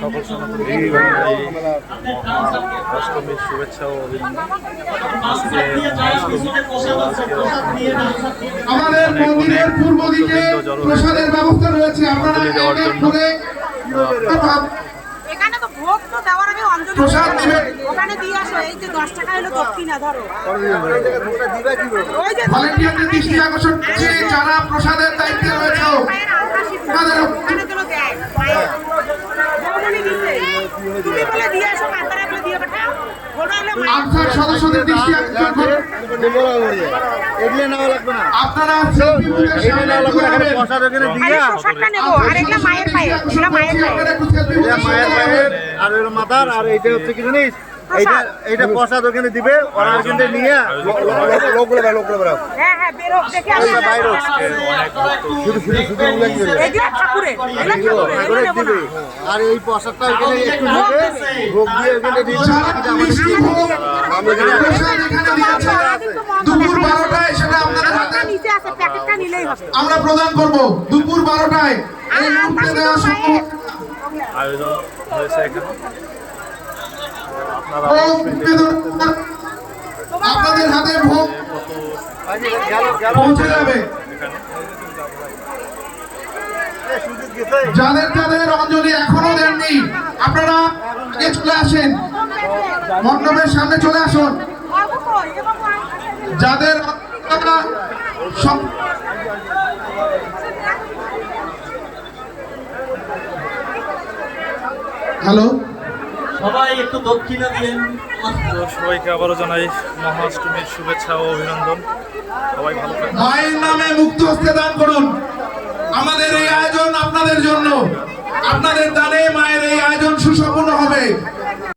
সকল সনাতনী অষ্টমীর শুভেচ্ছা ও অভিনন্দন। আজকে আমাদের মন্দিরের পূর্ব দিকে প্রসাদের ব্যবস্থা রয়েছে, আপনারা দেওয়ার জন্য এখানে তো ভোগ তো দেওয়ার আগে অঞ্জলি প্রসাদ দিবেন। ওখানে দিয়ে আসো। এই যে 10 টাকা হলো দক্ষিণা ধরো। ওই যে ভলেন্টিয়ারদের দৃষ্টি আকর্ষণ করছি, যারা প্রসাদের দায়িত্বে রয়েছে মায়ের আশীর্বাদ ওখানে যেন দেয়। মায়ের বৌমনি দিচ্ছে। তুমি বলে দিয়ে আসো, কাতারে বলে দিয়ে পাঠাও। ওটা হলো মায়ের। আনসার সদস্যদের দৃষ্টি আকর্ষণ করুন। আপনারা সেলফি বুথের সামনে ঘুরাবেন। আরে প্রসাদটা নেবো, আর এগুলা মায়ের পায়ে, এগুলা মায়ের পায়ে। আপনারা একটু সেলফি বুথের সামনে দাঁড়াবেন। আর ওর মাথার আর এইটা হচ্ছে কি জানিস, এইটা প্রসাদ ওখানে দিবে, ওরা কিন্তু নিয়ে লোকগুলো হ্যাঁ হ্যাঁ, বের হোক, দেখে আসো। এগুলা ঠাকুরের, এগুলা ঠাকুরের, এগুলা নেবো না। আর এই প্রসাদটা এখানে একটু দিবে, ভোগ দিয়ে এখানে দিবে। যারা মিষ্টি ভোগ প্রসাদ এখানে দিয়েছে, দুপুর 12টায় সেটা আপনাদের হাতে নিচে আছে, প্যাকেটটা নিলেই হবে। আমরা প্রদান করব। দুপুর 12টায় এই মুহূর্তে দেওয়া সম্ভব। আয়োজন হয়েছে এখানে। আপনারা ভোগ নিবেদন আপনাদের হাতে ভোগ পৌঁছে যাবে। যাদের যাদের অঞ্জলি এখনো দেননি, আপনারা আগে চলে আসেন, মণ্ডপের সামনে চলে আসুন। যাদের হ্যালো, সবাই একটু দক্ষিণা দিলেন। তো সবাইকে আবারও জানাই মহাষ্টমীর শুভেচ্ছা ও অভিনন্দন। সবাই ভালো থাকবেন। মায়ের নামে মুক্ত হস্তে দান করুন। আমাদের এই আয়োজন আপনাদের জন্য, আপনাদের দানে মায়ের এই আয়োজন সুসম্পন্ন হবে।